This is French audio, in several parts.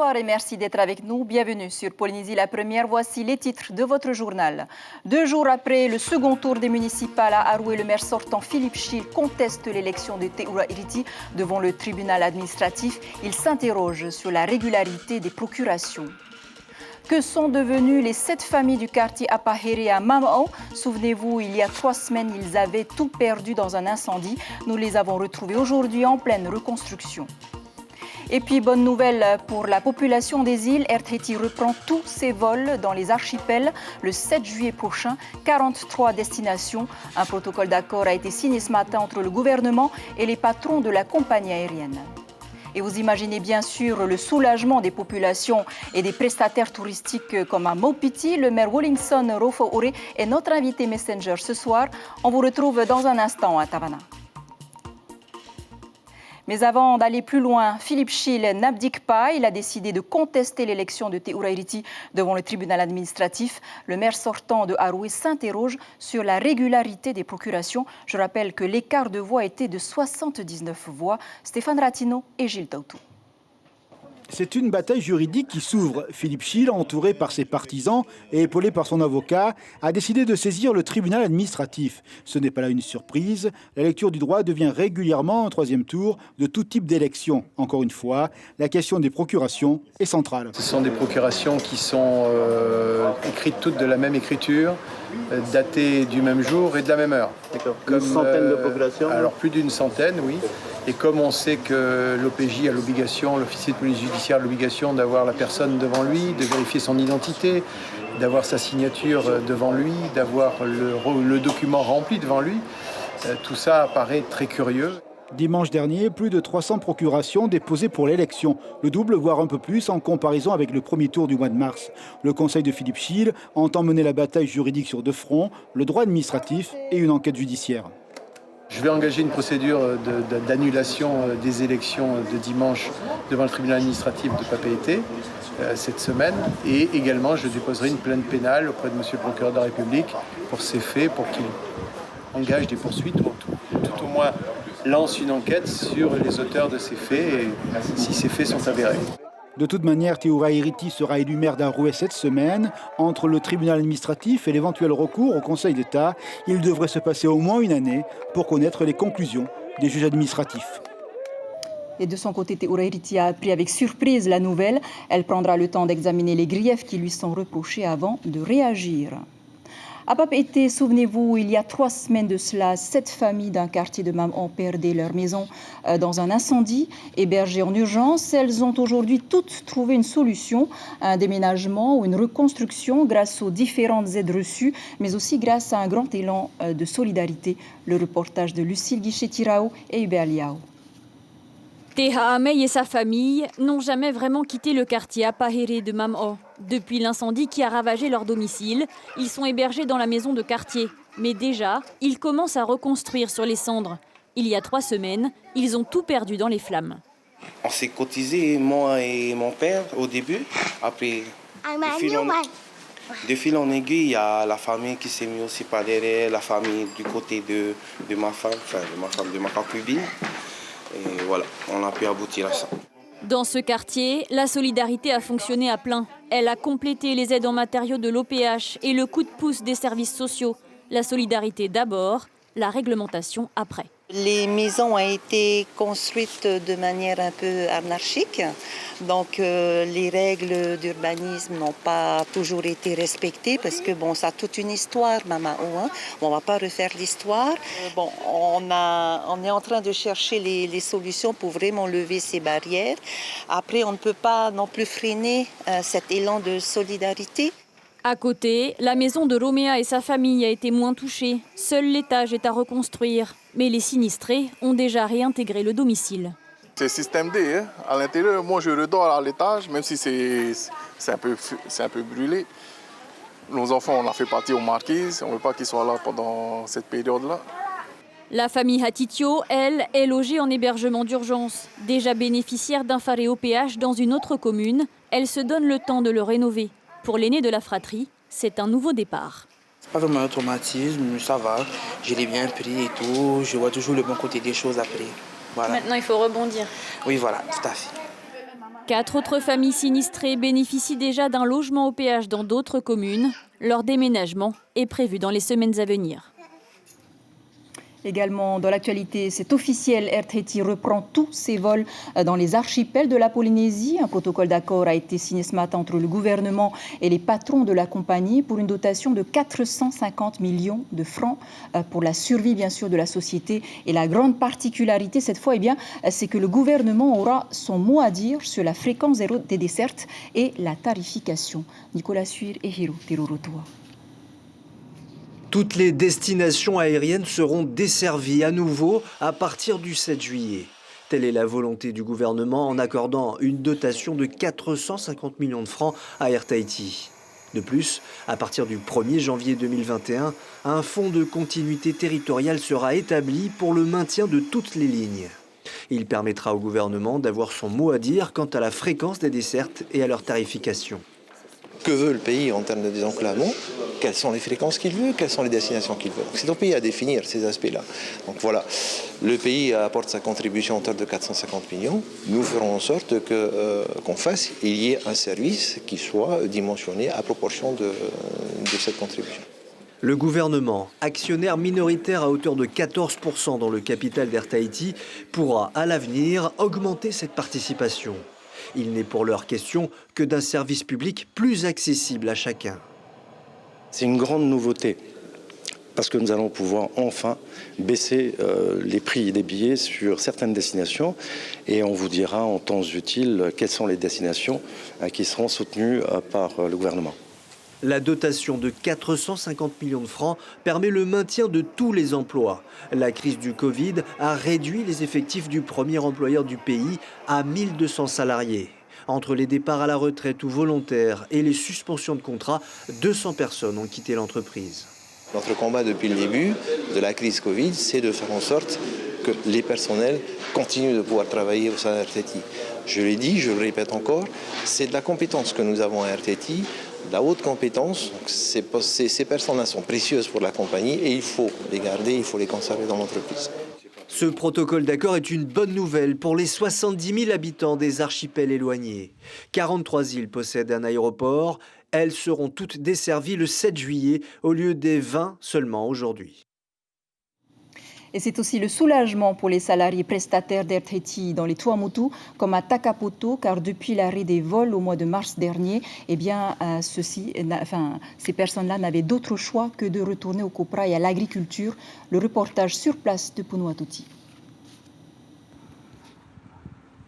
Bonsoir et merci d'être avec nous. Bienvenue sur Polynésie la première. Voici les titres de votre journal. 2 jours après le second tour des municipales à Aroué, le maire sortant Philippe Chil conteste l'élection de Te Urairiti devant le tribunal administratif. Il s'interroge sur la régularité des procurations. Que sont devenues les 7 familles du quartier Apahéré à Mamao? Souvenez-vous, il y a 3 semaines, ils avaient tout perdu dans un incendie. Nous les avons retrouvés aujourd'hui en pleine reconstruction. Et puis, bonne nouvelle pour la population des îles, Air Tahiti reprend tous ses vols dans les archipels le 7 juillet prochain, 43 destinations. Un protocole d'accord a été signé ce matin entre le gouvernement et les patrons de la compagnie aérienne. Et vous imaginez bien sûr le soulagement des populations et des prestataires touristiques comme à Maupiti. Le maire Wellington Rofo-Ore est notre invité Messenger ce soir. On vous retrouve dans un instant à Tavana. Mais avant d'aller plus loin, Philippe Chil n'abdique pas. Il a décidé de contester l'élection de Te Urairiti devant le tribunal administratif. Le maire sortant de Aroué s'interroge sur la régularité des procurations. Je rappelle que l'écart de voix était de 79 voix. Stéphane Ratino et Gilles Tautou. C'est une bataille juridique qui s'ouvre. Philippe Chil, entouré par ses partisans et épaulé par son avocat, a décidé de saisir le tribunal administratif. Ce n'est pas là une surprise. La lecture du droit devient régulièrement un 3e tour de tout type d'élection. Encore une fois, la question des procurations est centrale. Ce sont des procurations qui sont écrites toutes de la même écriture, datées du même jour et de la même heure. D'accord. Une centaine de procurations? Alors plus d'une centaine, oui. Et comme on sait que l'OPJ a l'obligation, l'officier de police judiciaire a l'obligation d'avoir la personne devant lui, de vérifier son identité, d'avoir sa signature devant lui, d'avoir le document rempli devant lui, tout ça apparaît très curieux. Dimanche dernier, plus de 300 procurations déposées pour l'élection, le double voire un peu plus en comparaison avec le premier tour du mois de mars. Le conseil de Philippe Chil entend mener la bataille juridique sur 2 fronts, le droit administratif et une enquête judiciaire. Je vais engager une procédure d'annulation des élections de dimanche devant le tribunal administratif de Papeete cette semaine. Et également, je déposerai une plainte pénale auprès de M. le procureur de la République pour ces faits, pour qu'il engage des poursuites ou tout au moins lance une enquête sur les auteurs de ces faits et si ces faits sont avérés. De toute manière, Te Urairiti sera élu maire d'Aroué cette semaine. Entre le tribunal administratif et l'éventuel recours au Conseil d'État, il devrait se passer au moins une année pour connaître les conclusions des juges administratifs. Et de son côté, Te Urairiti a appris avec surprise la nouvelle. Elle prendra le temps d'examiner les griefs qui lui sont reprochés avant de réagir. À Papeete, souvenez-vous, il y a 3 semaines de cela, 7 familles d'un quartier de Mamao perdaient leur maison dans un incendie. Hébergées en urgence, elles ont aujourd'hui toutes trouvé une solution, un déménagement ou une reconstruction grâce aux différentes aides reçues, mais aussi grâce à un grand élan de solidarité. Le reportage de Lucille Guichet-Tirao et Hubert Liao. Te Haamei et sa famille n'ont jamais vraiment quitté le quartier Apahéré de Mamao. Depuis l'incendie qui a ravagé leur domicile, ils sont hébergés dans la maison de quartier. Mais déjà, ils commencent à reconstruire sur les cendres. Il y a 3 semaines, ils ont tout perdu dans les flammes. On s'est cotisé, moi et mon père, au début. Après, de fil en aiguille, il y a la famille qui s'est mise aussi par derrière, la famille du côté de ma femme, de ma concubine. Et voilà, on a pu aboutir à ça. Dans ce quartier, la solidarité a fonctionné à plein. Elle a complété les aides en matériaux de l'OPH et le coup de pouce des services sociaux. La solidarité d'abord, la réglementation après. Les maisons ont été construites de manière un peu anarchique, donc les règles d'urbanisme n'ont pas toujours été respectées parce que bon, ça a toute une histoire, Mamao. On ne va pas refaire l'histoire. Bon, on est en train de chercher les solutions pour vraiment lever ces barrières. Après, on ne peut pas non plus freiner cet élan de solidarité. À côté, la maison de Roméa et sa famille a été moins touchée. Seul l'étage est à reconstruire. Mais les sinistrés ont déjà réintégré le domicile. C'est système D. Hein. À l'intérieur, moi je redors à l'étage, même si c'est un peu brûlé. Nos enfants, on a fait partie aux marquises. On ne veut pas qu'ils soient là pendant cette période-là. La famille Hatitio, elle, est logée en hébergement d'urgence. Déjà bénéficiaire d'un faré OPH dans une autre commune, elle se donne le temps de le rénover. Pour l'aîné de la fratrie, c'est un nouveau départ. C'est pas vraiment un traumatisme, ça va. Je l'ai bien pris et tout. Je vois toujours le bon côté des choses après. Voilà. Maintenant, il faut rebondir. Oui, voilà, tout à fait. 4 autres familles sinistrées bénéficient déjà d'un logement au péage dans d'autres communes. Leur déménagement est prévu dans les semaines à venir. Également dans l'actualité, c'est officiel, Air Tahiti reprend tous ses vols dans les archipels de la Polynésie. Un protocole d'accord a été signé ce matin entre le gouvernement et les patrons de la compagnie pour une dotation de 450 millions de francs pour la survie bien sûr de la société. Et la grande particularité cette fois, c'est que le gouvernement aura son mot à dire sur la fréquence des dessertes et la tarification. Nicolas Suir et Hiro Terorotoa. Toutes les destinations aériennes seront desservies à nouveau à partir du 7 juillet. Telle est la volonté du gouvernement en accordant une dotation de 450 millions de francs à Air Tahiti. De plus, à partir du 1er janvier 2021, un fonds de continuité territoriale sera établi pour le maintien de toutes les lignes. Il permettra au gouvernement d'avoir son mot à dire quant à la fréquence des dessertes et à leur tarification. Que veut le pays en termes de désenclavement? Quelles sont les fréquences qu'il veut? Quelles sont les destinations qu'il veut? C'est au pays à définir ces aspects-là. Donc voilà, le pays apporte sa contribution en hauteur de 450 millions. Nous ferons en sorte qu'on fasse, il y ait un service qui soit dimensionné à proportion de cette contribution. Le gouvernement, actionnaire minoritaire à hauteur de 14% dans le capital d'Air Tahiti, pourra à l'avenir augmenter cette participation. Il n'est pour l'heure question que d'un service public plus accessible à chacun. C'est une grande nouveauté parce que nous allons pouvoir enfin baisser les prix des billets sur certaines destinations et on vous dira en temps utile quelles sont les destinations qui seront soutenues par le gouvernement. La dotation de 450 millions de francs permet le maintien de tous les emplois. La crise du Covid a réduit les effectifs du premier employeur du pays à 1200 salariés. Entre les départs à la retraite ou volontaires et les suspensions de contrats, 200 personnes ont quitté l'entreprise. Notre combat depuis le début de la crise Covid, c'est de faire en sorte que les personnels continuent de pouvoir travailler au sein d'Air Tahiti. Je l'ai dit, je le répète encore, c'est de la compétence que nous avons à Air Tahiti, la haute compétence. Ces personnes-là sont précieuses pour la compagnie et il faut les garder, il faut les conserver dans l'entreprise. Ce protocole d'accord est une bonne nouvelle pour les 70 000 habitants des archipels éloignés. 43 îles possèdent un aéroport. Elles seront toutes desservies le 7 juillet au lieu des 20 seulement aujourd'hui. Et c'est aussi le soulagement pour les salariés prestataires d'Air Tahiti dans les Tuamotu, comme à Takapoto, car depuis l'arrêt des vols au mois de mars dernier, ces personnes-là n'avaient d'autre choix que de retourner au copra et à l'agriculture. Le reportage sur place de Punuatuti.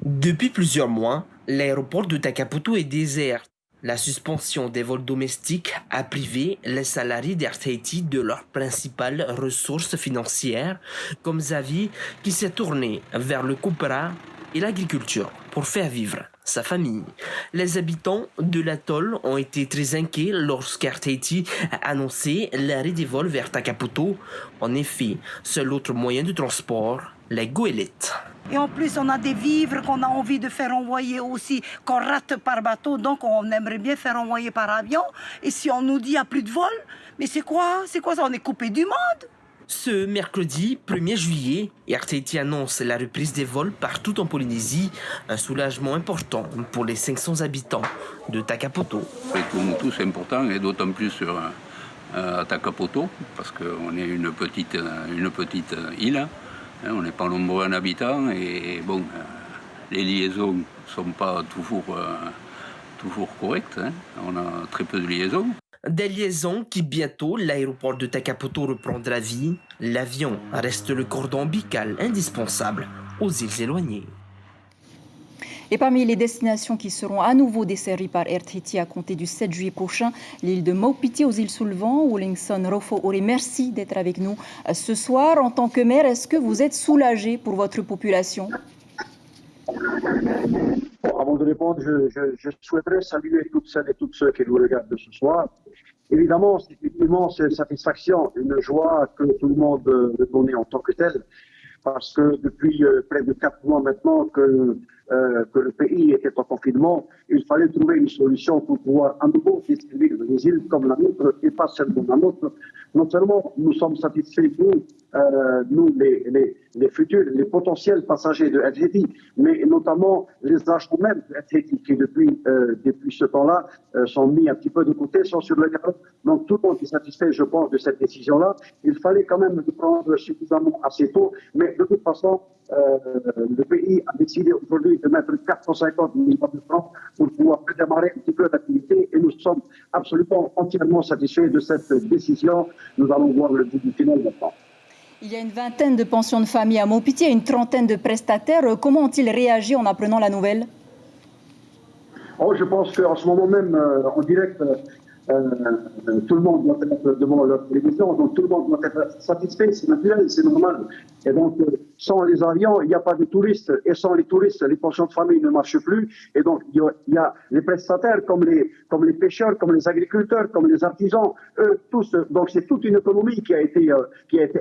Depuis plusieurs mois, l'aéroport de Takapoto est désert. La suspension des vols domestiques a privé les salariés d'Air Tahiti de leurs principales ressources financières, comme Xavier qui s'est tourné vers le copra et l'agriculture pour faire vivre sa famille. Les habitants de l'atoll ont été très inquiets lorsqu'Air Tahiti a annoncé l'arrêt des vols vers Takapoto. En effet, seul autre moyen de transport, les goélettes. Et en plus, on a des vivres qu'on a envie de faire envoyer aussi, qu'on rate par bateau, donc on aimerait bien faire envoyer par avion. Et si on nous dit qu'il n'y a plus de vol, mais c'est quoi ça? On est coupé du monde. Ce mercredi 1er juillet, Air Tahiti annonce la reprise des vols partout en Polynésie, un soulagement important pour les 500 habitants de Takapoto. Tout c'est important et d'autant plus à Takapoto, parce qu'on est une petite île. On n'est pas nombreux en habitants et bon, les liaisons ne sont pas toujours correctes. On a très peu de liaisons. Des liaisons qui bientôt l'aéroport de Takapoto reprendra vie. L'avion reste le cordon ombilical indispensable aux îles éloignées. Et parmi les destinations qui seront à nouveau desservies par Air Tahiti à compter du 7 juillet prochain, l'île de Maupiti aux îles Soulevant, Wellington Rofo Ore, merci d'être avec nous ce soir. En tant que maire, est-ce que vous êtes soulagé pour votre population? Avant de répondre, je souhaiterais saluer toutes celles et tous ceux qui nous regardent ce soir. Évidemment, c'est une immense satisfaction, une joie que tout le monde reconnaît en tant que telle, parce que depuis près de 4 mois maintenant que le pays était en confinement, il fallait trouver une solution pour pouvoir à nouveau distribuer des îles comme la nôtre et pas seulement la nôtre. Non seulement nous sommes satisfaits, nous, nous, les futurs, les potentiels passagers de Air Tahiti, mais notamment les agents même de Air Tahiti qui, depuis ce temps-là, sont mis un petit peu de côté, sont sur le garde. Donc, tout le monde est satisfait, je pense, de cette décision-là. Il fallait quand même le prendre suffisamment assez tôt, mais de toute façon, le pays a décidé aujourd'hui de mettre 450 millions de francs pour pouvoir redémarrer un petit peu l'activité et nous sommes absolument entièrement satisfaits de cette décision. Nous allons voir le bout du tunnel maintenant. Il y a une vingtaine de pensions de famille à Maupiti et une trentaine de prestataires. Comment ont-ils réagi en apprenant la nouvelle? Je pense qu'en ce moment même, en direct, tout le monde doit être devant leur télévision, donc tout le monde doit être satisfait, c'est naturel, c'est normal. Et donc, sans les avions, il n'y a pas de touristes, et sans les touristes, les pensions de famille ne marchent plus. Et donc, il y a les prestataires, comme les pêcheurs, comme les agriculteurs, comme les artisans, eux tous. Donc, c'est toute une économie qui a été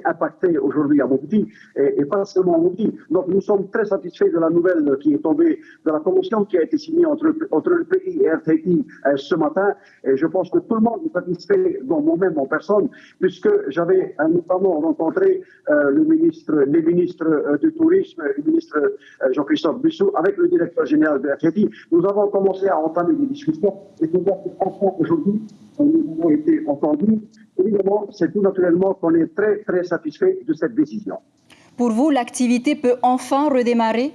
impactée aujourd'hui à Maupiti, et pas seulement à Maupiti. Donc, nous sommes très satisfaits de la nouvelle qui est tombée, de la convention qui a été signée entre le pays et Air Tahiti ce matin. Et je pense que tout le monde est satisfait, dont moi-même en personne, puisque j'avais notamment rencontré les ministres du tourisme, le ministre Jean-Christophe Bussou, avec le directeur général de Air Tahiti. Nous avons commencé à entamer des discussions et enfin aujourd'hui, nous avons été entendus. Évidemment, c'est tout naturellement qu'on est très, très satisfait de cette décision. Pour vous, l'activité peut enfin redémarrer?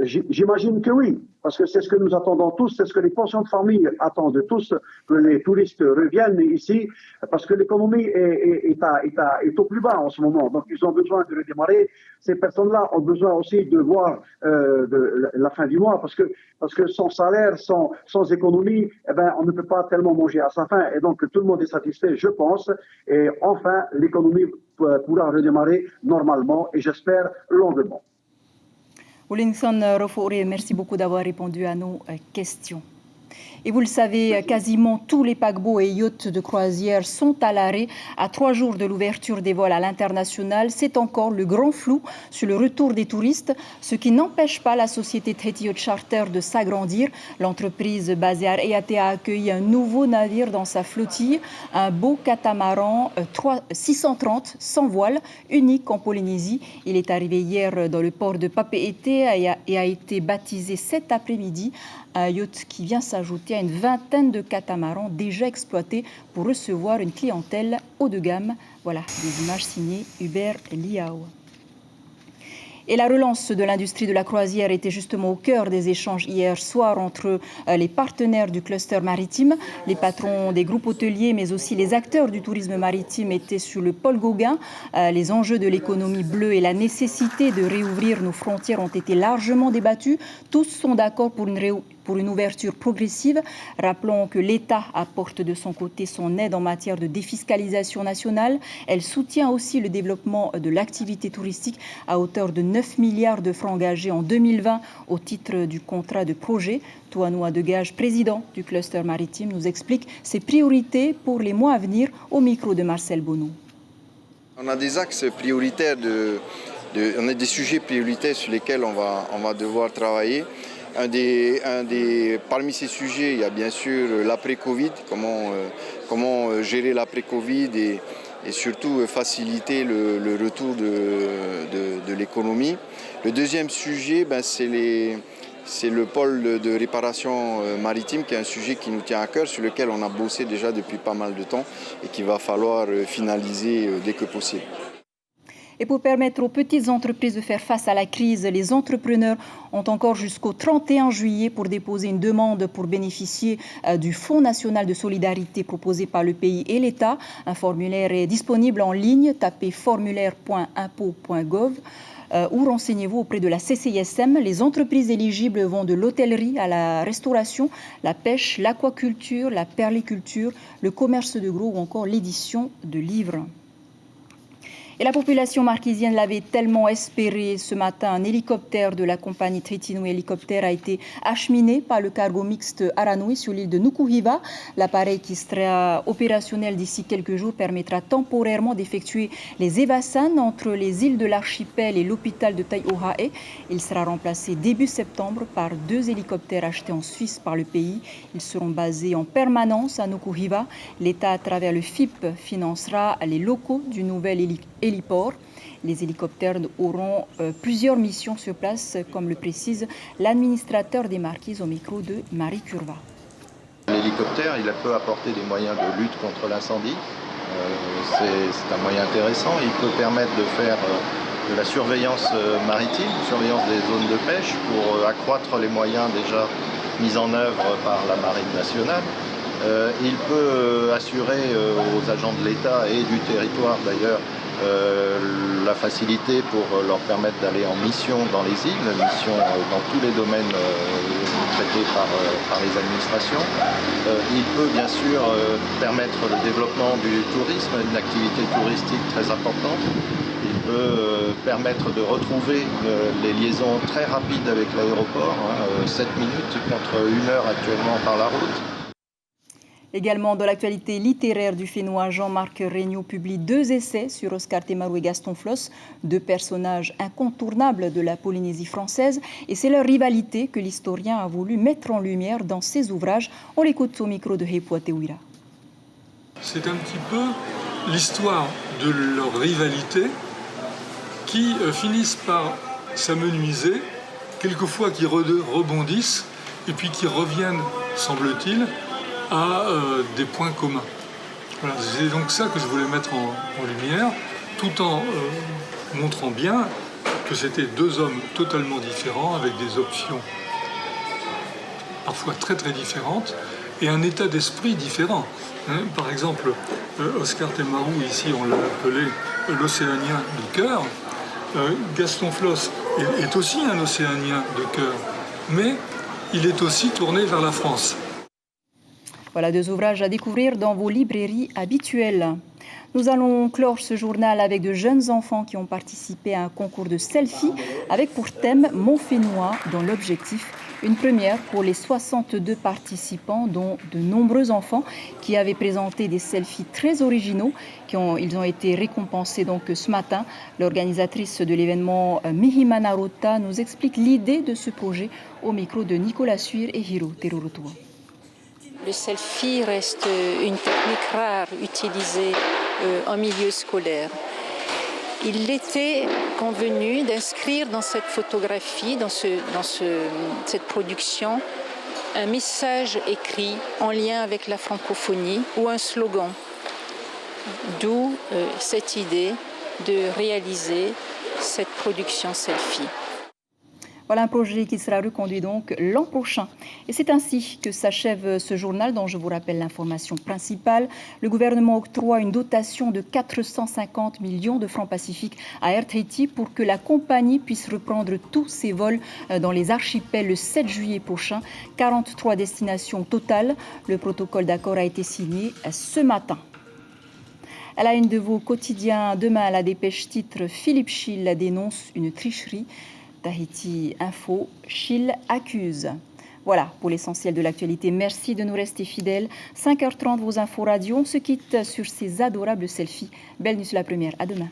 J'imagine que oui, parce que c'est ce que nous attendons tous, c'est ce que les pensions de famille attendent tous, que les touristes reviennent ici, parce que l'économie est au plus bas en ce moment, donc ils ont besoin de redémarrer. Ces personnes-là ont besoin aussi de voir la fin du mois, parce que sans salaire, sans économie, on ne peut pas tellement manger à sa faim, et donc tout le monde est satisfait, je pense, et enfin l'économie pourra redémarrer normalement, et j'espère longuement. Wellington Rofouri, merci beaucoup d'avoir répondu à nos questions. Et vous le savez, quasiment tous les paquebots et yachts de croisière sont à l'arrêt à 3 jours de l'ouverture des vols à l'international. C'est encore le grand flou sur le retour des touristes, ce qui n'empêche pas la société Tahiti Yacht Charter de s'agrandir. L'entreprise basée à Reate a accueilli un nouveau navire dans sa flottille, un beau catamaran 630 sans voile, unique en Polynésie. Il est arrivé hier dans le port de Papeete et a été baptisé cet après-midi. Un yacht qui vient s'ajouter à une vingtaine de catamarans déjà exploités pour recevoir une clientèle haut de gamme. Voilà, des images signées Hubert Liao. Et la relance de l'industrie de la croisière était justement au cœur des échanges hier soir entre les partenaires du cluster maritime. Les patrons des groupes hôteliers, mais aussi les acteurs du tourisme maritime étaient sur le Paul Gauguin. Les enjeux de l'économie bleue et la nécessité de réouvrir nos frontières ont été largement débattus. Tous sont d'accord pour une ouverture progressive. Rappelons que l'État apporte de son côté son aide en matière de défiscalisation nationale. Elle soutient aussi le développement de l'activité touristique à hauteur de 9 milliards de francs engagés en 2020 au titre du contrat de projet. Touanoua Degage, président du cluster maritime, nous explique ses priorités pour les mois à venir au micro de Marcel Bonneau. On a des axes prioritaires, on a des sujets prioritaires sur lesquels on va devoir travailler. Parmi ces sujets, il y a bien sûr l'après-Covid, comment gérer l'après-Covid et surtout faciliter le retour de l'économie. Le deuxième sujet, c'est le pôle de réparation maritime, qui est un sujet qui nous tient à cœur, sur lequel on a bossé déjà depuis pas mal de temps et qu'il va falloir finaliser dès que possible. Et pour permettre aux petites entreprises de faire face à la crise, les entrepreneurs ont encore jusqu'au 31 juillet pour déposer une demande pour bénéficier du Fonds national de solidarité proposé par le pays et l'État. Un formulaire est disponible en ligne, tapez formulaire.impôt.gov ou renseignez-vous auprès de la CCISM. Les entreprises éligibles vont de l'hôtellerie à la restauration, la pêche, l'aquaculture, la perliculture, le commerce de gros ou encore l'édition de livres. Et la population marquisienne l'avait tellement espéré. Ce matin, un hélicoptère de la compagnie Tritinoe Hélicoptère a été acheminé par le cargo mixte Aranoui sur l'île de Nukuhiva. L'appareil qui sera opérationnel d'ici quelques jours permettra temporairement d'effectuer les évasans entre les îles de l'archipel et l'hôpital de Taiohae. Il sera remplacé début septembre par 2 hélicoptères achetés en Suisse par le pays. Ils seront basés en permanence à Nukuhiva. L'État, à travers le FIP, financera les locaux du nouvel héliport. Les hélicoptères auront plusieurs missions sur place, comme le précise l'administrateur des Marquises au micro de Marie Curva. L'hélicoptère, il peut apporter des moyens de lutte contre l'incendie. C'est un moyen intéressant. Il peut permettre de faire de la surveillance maritime, surveillance des zones de pêche pour accroître les moyens déjà mis en œuvre par la Marine nationale. Il peut assurer aux agents de l'État et du territoire d'ailleurs la facilité pour leur permettre d'aller en mission dans les îles, mission dans tous les domaines traités par les administrations. Il peut bien sûr permettre le développement du tourisme, une activité touristique très importante. Il peut permettre de retrouver les liaisons très rapides avec l'aéroport, 7 minutes contre 1 heure actuellement par la route. Également dans l'actualité littéraire du Fénois, Jean-Marc Regnault publie 2 essais sur Oscar Temaru et Gaston Floss, 2 personnages incontournables de la Polynésie française. Et c'est leur rivalité que l'historien a voulu mettre en lumière dans ses ouvrages. On l'écoute au micro de Hepua Tewira. C'est un petit peu l'histoire de leur rivalité qui finissent par s'amenuiser, quelquefois qui rebondissent et puis qui reviennent, semble-t-il, à des points communs. Voilà, c'est donc ça que je voulais mettre en lumière, tout en montrant bien que c'était 2 hommes totalement différents, avec des options parfois très très différentes, et un état d'esprit différent. Par exemple, Oscar Temaru, ici on l'a appelé l'océanien de cœur. Gaston Floss est aussi un océanien de cœur, mais il est aussi tourné vers la France. Voilà 2 ouvrages à découvrir dans vos librairies habituelles. Nous allons clore ce journal avec de jeunes enfants qui ont participé à un concours de selfie avec pour thème Montfénois dans l'objectif. Une première pour les 62 participants, dont de nombreux enfants qui avaient présenté des selfies très originaux. Ils ont été récompensés donc ce matin. L'organisatrice de l'événement Mihimana Rota nous explique l'idée de ce projet au micro de Nicolas Suir et Hiro Terurotua. Le selfie reste une technique rare utilisée en milieu scolaire. Il était convenu d'inscrire dans cette photographie, dans cette production, un message écrit en lien avec la francophonie ou un slogan. D'où cette idée de réaliser cette production selfie. Voilà un projet qui sera reconduit donc l'an prochain. Et c'est ainsi que s'achève ce journal dont je vous rappelle l'information principale. Le gouvernement octroie une dotation de 450 millions de francs pacifiques à Air Tahiti pour que la compagnie puisse reprendre tous ses vols dans les archipels le 7 juillet prochain. 43 destinations totales. Le protocole d'accord a été signé ce matin. À la une de vos quotidiens, demain, la dépêche titre Philippe Schill dénonce une tricherie. Tahiti Info, Schill accuse. Voilà pour l'essentiel de l'actualité. Merci de nous rester fidèles. 5h30, vos infos radio. On se quitte sur ces adorables selfies. Belle nuit sur la première. À demain.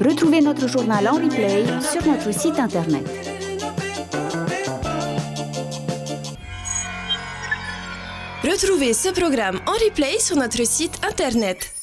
Retrouvez notre journal en replay sur notre site internet. Retrouvez ce programme en replay sur notre site internet.